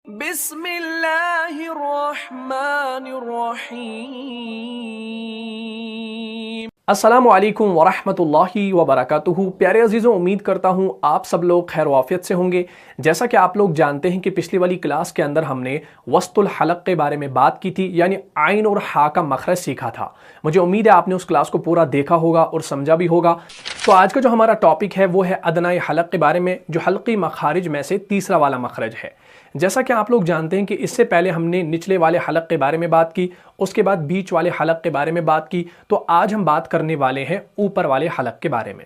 बिस्मिल्लाहिर्रहमानिर्रहीम। अस्सलामु अलैकुम वरहमतुल्लाहि वबरकातुहू। प्यारे अजीज़ों, उम्मीद करता हूँ आप सब लोग खैर वाफियत से होंगे। जैसा कि आप लोग जानते हैं कि पिछली वाली क्लास के अंदर हमने वस्तुल हलक के बारे में बात की थी, यानी आइन और हा का मखरज सीखा था। मुझे उम्मीद है आपने उस क्लास को पूरा देखा होगा और समझा भी होगा। तो आज का जो हमारा टॉपिक है वो है अदनाए हलक के बारे में, जो हल्की मखारिज में से तीसरा वाला मखरज है। जैसा कि आप लोग जानते हैं कि इससे पहले हमने निचले वाले हलक के बारे में बात की, उसके बाद बीच वाले हलक के बारे में बात की। तो आज हम बात करने वाले हैं ऊपर वाले हलक के बारे में।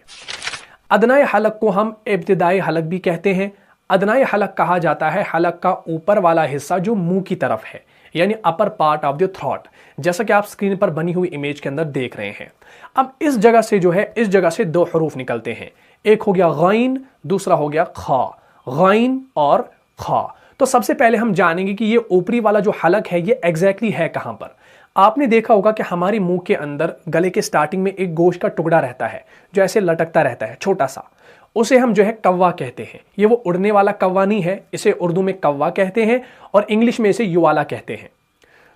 अदनाए हलक को हम इब्तिदाई हलक भी कहते हैं। अदनाए हलक कहा जाता है हलक का ऊपर वाला हिस्सा जो मुंह की तरफ है, यानी upper part of the throat, जैसा कि आप स्क्रीन पर बनी हुई इमेज के अंदर देख रहे हैं। अब इस जगह से जो है, इस जगह से दो हरूफ निकलते हैं। एक हो गया गैन, दूसरा हो गया खा। गैन और खा। तो सबसे पहले हम जानेंगे कि ये ऊपरी वाला जो हलक है ये एग्जैक्टली है कहां पर। आपने देखा होगा कि हमारे मुंह के अंदर गले के स्टार्टिंग में एक गोश्त का टुकड़ा रहता है जो ऐसे लटकता रहता है, छोटा सा। उसे हम जो है कव्वा कहते हैं। ये वो उड़ने वाला कव्वा नहीं है, इसे उर्दू में कव्वा कहते हैं और इंग्लिश में इसे युवाला कहते हैं।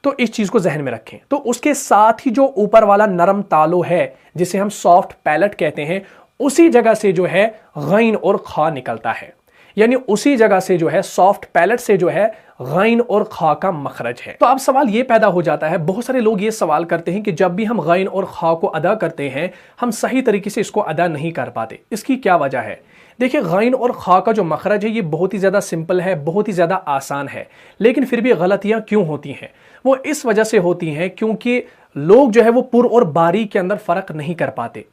तो इस चीज को जहन में रखें। तो उसके साथ ही जो ऊपर वाला नरम तालो है जिसे हम सॉफ्ट पैलेट कहते हैं, उसी जगह से जो है गैन और खा निकलता है। यानी उसी जगह से जो है, सॉफ्ट पैलेट से जो है गैन और खा का मखरज है। तो अब सवाल ये पैदा हो जाता है, बहुत सारे लोग ये सवाल करते हैं कि जब भी हम गैन और खा को अदा करते हैं हम सही तरीके से इसको अदा नहीं कर पाते। इसकी क्या वजह है? देखिए, गैन और खा का जो मखरज है ये बहुत ही ज़्यादा सिंपल है, बहुत ही ज़्यादा आसान है, लेकिन फिर भी गलतियाँ क्यों होती हैं? वो इस वजह से होती हैं क्योंकि लोग जो है वो पुर और बारीक के अंदर फ़र्क नहीं कर पाते।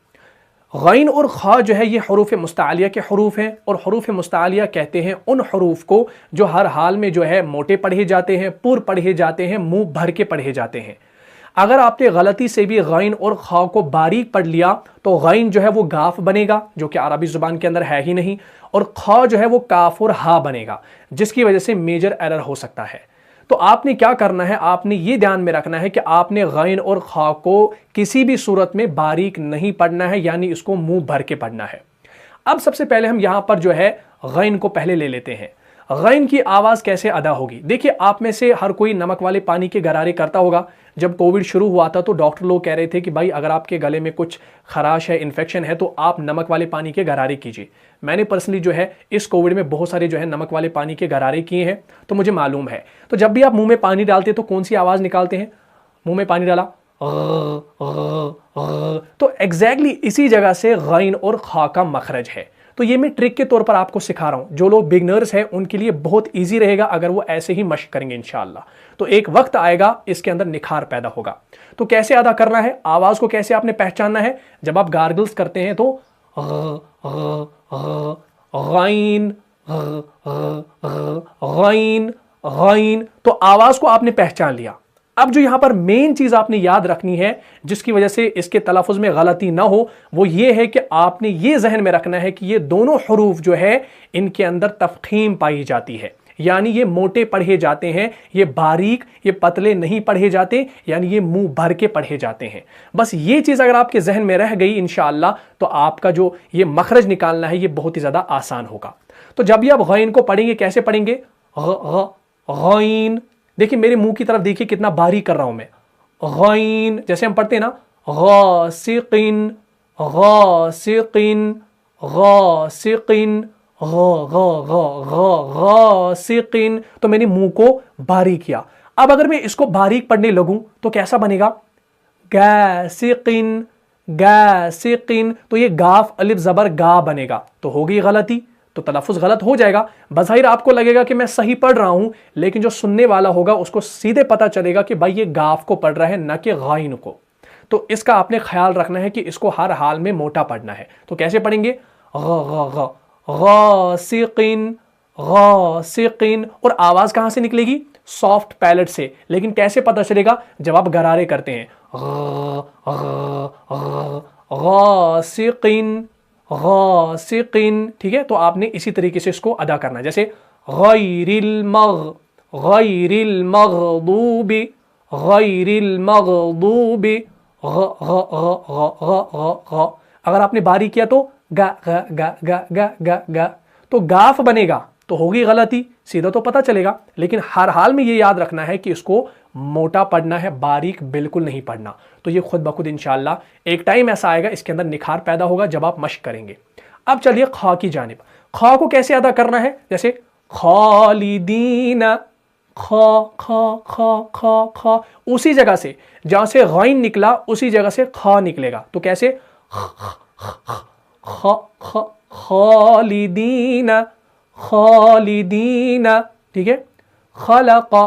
गैन और खा जो है ये हरूफ मुस्तालिया के हरूफ हैं, और हरूफ मुस्तालिया कहते हैं उन हरूफ को जो हर हाल में जो है मोटे पढ़े जाते हैं, पुर पढ़े जाते हैं, मुंह भर के पढ़े जाते हैं। अगर आपने गलती से भी गैन और खा को बारीक पढ़ लिया तो गैन जो है वो गाफ बनेगा, जो कि अरबी जुबान के अंदर है ही नहीं, और खा जो है वो काफ और हा बनेगा, जिसकी वजह से मेजर एरर हो सकता है। तो आपने क्या करना है, आपने ये ध्यान में रखना है कि आपने गैन और खा को किसी भी सूरत में बारीक नहीं पढ़ना है, यानी इसको मुंह भर के पढ़ना है। अब सबसे पहले हम यहां पर जो है गैन को पहले ले लेते हैं। गैन की आवाज कैसे अदा होगी? देखिए, आप में से हर कोई नमक वाले पानी के गरारे करता होगा। जब कोविड शुरू हुआ था तो डॉक्टर लोग कह रहे थे कि भाई अगर आपके गले में कुछ खराश है, इन्फेक्शन है, तो आप नमक वाले पानी के गरारे कीजिए। मैंने पर्सनली जो है इस कोविड में बहुत सारे जो है नमक वाले पानी के गरारे किए हैं, तो मुझे मालूम है। तो जब भी आप मुंह में पानी डालते हैं तो कौन सी आवाज निकालते हैं? मुंह में पानी डाला, तो एग्जैक्टली इसी जगह से गैन और खा का मखरज है। तो ये मैं ट्रिक के तौर पर आपको सिखा रहा हूं। जो लोग बिगनर्स हैं उनके लिए बहुत इजी रहेगा अगर वो ऐसे ही मशक करेंगे इंशाल्लाह। तो एक वक्त आएगा इसके अंदर निखार पैदा होगा। तो कैसे अदा करना है, आवाज को कैसे आपने पहचानना है? जब आप गार्गल्स करते हैं तो गैन गैन गैन, तो आवाज को आपने पहचान लिया। अब जो यहां पर मेन चीज आपने याद रखनी है जिसकी वजह से इसके तलफ़ुज़ में गलती ना हो, वो ये है कि आपने ये जहन में रखना है कि ये दोनों हरूफ जो है इनके अंदर तफ़ख़ीम पाई जाती है, यानी ये मोटे पढ़े जाते हैं, ये बारीक, ये पतले नहीं पढ़े जाते, यानी ये मुंह भर के पढ़े जाते हैं। बस ये चीज अगर आपके जहन में रह गई इंशाअल्लाह, तो आपका जो ये मखरज निकालना है ये बहुत ही ज्यादा आसान होगा। तो जब भी आप गैन को पढ़ेंगे, कैसे पढ़ेंगे? गैन, देखिए मेरे मुंह की तरफ देखिए कितना बारीक कर रहा हूं मैं। गैन, जैसे हम पढ़ते हैं ना, गासिकिन गासिकिन गासिकिन गासिकिन, तो मैंने मुंह को बारीक किया। अब अगर मैं इसको बारीक पढ़ने लगूं तो कैसा बनेगा? गासिकिन गासिकिन, तो ये गाफ अलिफ जबर गा बनेगा। तो हो गई गलती, तो तलफ़ुज़ गलत हो जाएगा। बज़ाहिर आपको लगेगा कि मैं सही पढ़ रहा हूं, लेकिन जो सुनने वाला होगा उसको सीधे पता चलेगा कि भाई ये गाफ को पढ़ रहा है, ना कि गैन को। तो इसका आपने ख्याल रखना है कि इसको हर हाल में मोटा पढ़ना है। तो कैसे पढ़ेंगे? गासिकिन गासिकिन, और आवाज कहां से निकलेगी? सॉफ्ट पैलेट से। लेकिन कैसे पता चलेगा? जब आप गरारे करते हैं, गासिकिन गासिकिन, ठीक है? तो आपने इसी तरीके से इसको अदा करना है। जैसे गैरिल मग़दूबि गैरिल मग़दूबि, अगर आपने बारी किया तो गा गा गा गा गा गा गा, तो गाफ बनेगा, तो होगी गलती, सीधा तो पता चलेगा, लेकिन हर हाल में ये याद रखना है कि इसको मोटा पढ़ना है, बारीक बिल्कुल नहीं पढ़ना। तो ये खुद ब खुद इंशाल्लाह एक टाइम ऐसा आएगा इसके अंदर निखार पैदा होगा जब आप मश्क करेंगे। अब चलिए खा की जानिब। खा को कैसे अदा करना है? जैसे खालिदीना, खा खा खा खा खा, उसी जगह से जहां से गैन निकला उसी जगह से खा निकलेगा। तो कैसे? खा खा खालिदीना, खालिदीना, ठीक है। खलका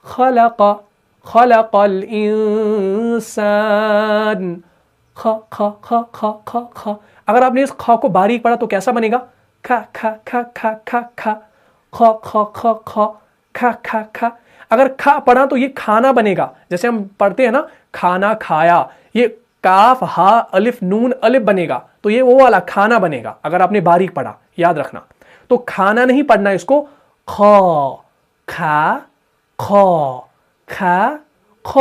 खलका खलकल इंसान, ख ख ख ख ख ख। अगर आपने इस ख को बारीक पढ़ा तो कैसा बनेगा? ख ख ख ख ख ख ख ख ख ख ख ख ख। अगर ख पढ़ा तो ये खाना बनेगा, जैसे हम पढ़ते हैं ना खाना खाया, ये काफ हा अलिफ नून अलिफ बनेगा, तो ये वो वाला खाना बनेगा अगर आपने बारीक पढ़ा, याद रखना। तो खाना नहीं पढ़ना इसको, ख खा ख खा ख।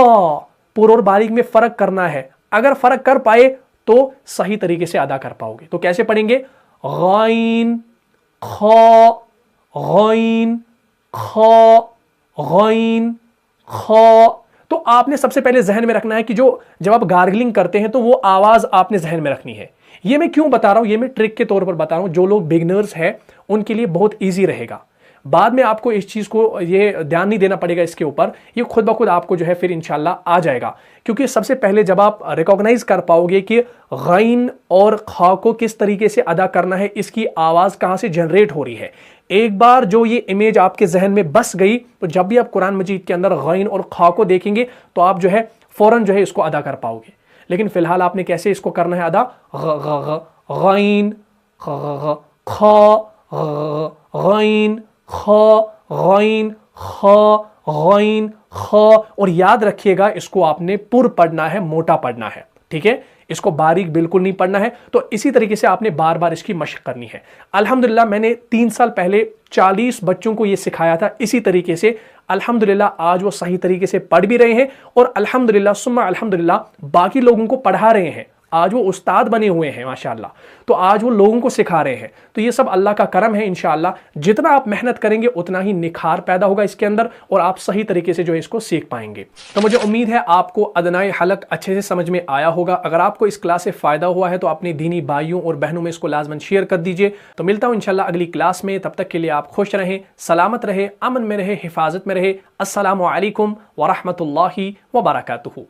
पूरा और बारीक में फर्क करना है, अगर फर्क कर पाए तो सही तरीके से अदा कर पाओगे। तो कैसे पढ़ेंगे? गैन ख गैन ख गैन ख। तो आपने सबसे पहले जहन में रखना है कि जो जब आप गार्गलिंग करते हैं तो वो आवाज आपने जहन में रखनी है। ये मैं क्यों बता रहा हूं, ये मैं ट्रिक के तौर पर बता रहा हूं, जो लोग बिगनर्स हैं उनके लिए बहुत ईजी रहेगा। बाद में आपको इस चीज को ये ध्यान नहीं देना पड़ेगा इसके ऊपर, ये खुद ब खुद आपको जो है फिर इंशाल्लाह आ जाएगा। क्योंकि सबसे पहले जब आप रिकॉग्नाइज कर पाओगे कि गैन और खा को किस तरीके से अदा करना है, इसकी आवाज कहां से जनरेट हो रही है, एक बार जो ये इमेज आपके जहन में बस गई तो जब भी आप कुरान मजीद के अंदर गैन और खा को देखेंगे तो आप जो है फौरन जो है इसको अदा कर पाओगे। लेकिन फिलहाल आपने कैसे इसको करना है अदा? गैन खा गैन ख गैन ख गैन ख। और याद रखिएगा इसको आपने पुर पढ़ना है, मोटा पढ़ना है, ठीक है। इसको बारीक बिल्कुल नहीं पढ़ना है। तो इसी तरीके से आपने बार बार इसकी मशक करनी है। अल्हम्दुलिल्लाह मैंने 3 साल पहले 40 बच्चों को ये सिखाया था इसी तरीके से। अल्हम्दुलिल्लाह आज वो सही तरीके से पढ़ भी रहे हैं और अल्हम्दुलिल्लाह सुम्मा अल्हम्दुलिल्लाह बाकी लोगों को पढ़ा रहे हैं। आज वो उस्ताद बने हुए हैं माशाअल्लाह, तो आज वो लोगों को सिखा रहे हैं। तो ये सब अल्लाह का करम है। इंशाअल्लाह जितना आप मेहनत करेंगे उतना ही निखार पैदा होगा इसके अंदर और आप सही तरीके से जो है इसको सीख पाएंगे। तो मुझे उम्मीद है आपको अदनाए हलक अच्छे से समझ में आया होगा। अगर आपको इस क्लास से फ़ायदा हुआ है तो अपने दीनी भाइयों और बहनों में इसको लाजमन शेयर कर दीजिए। तो मिलता हूँ इंशाअल्लाह अगली क्लास में, तब तक के लिए आप खुश रहें, सलामत रहे, अमन में रहे, हिफाजत में रहे। अस्सलामु अलैकुम व रहमतुल्लाहि व बरकातुहू।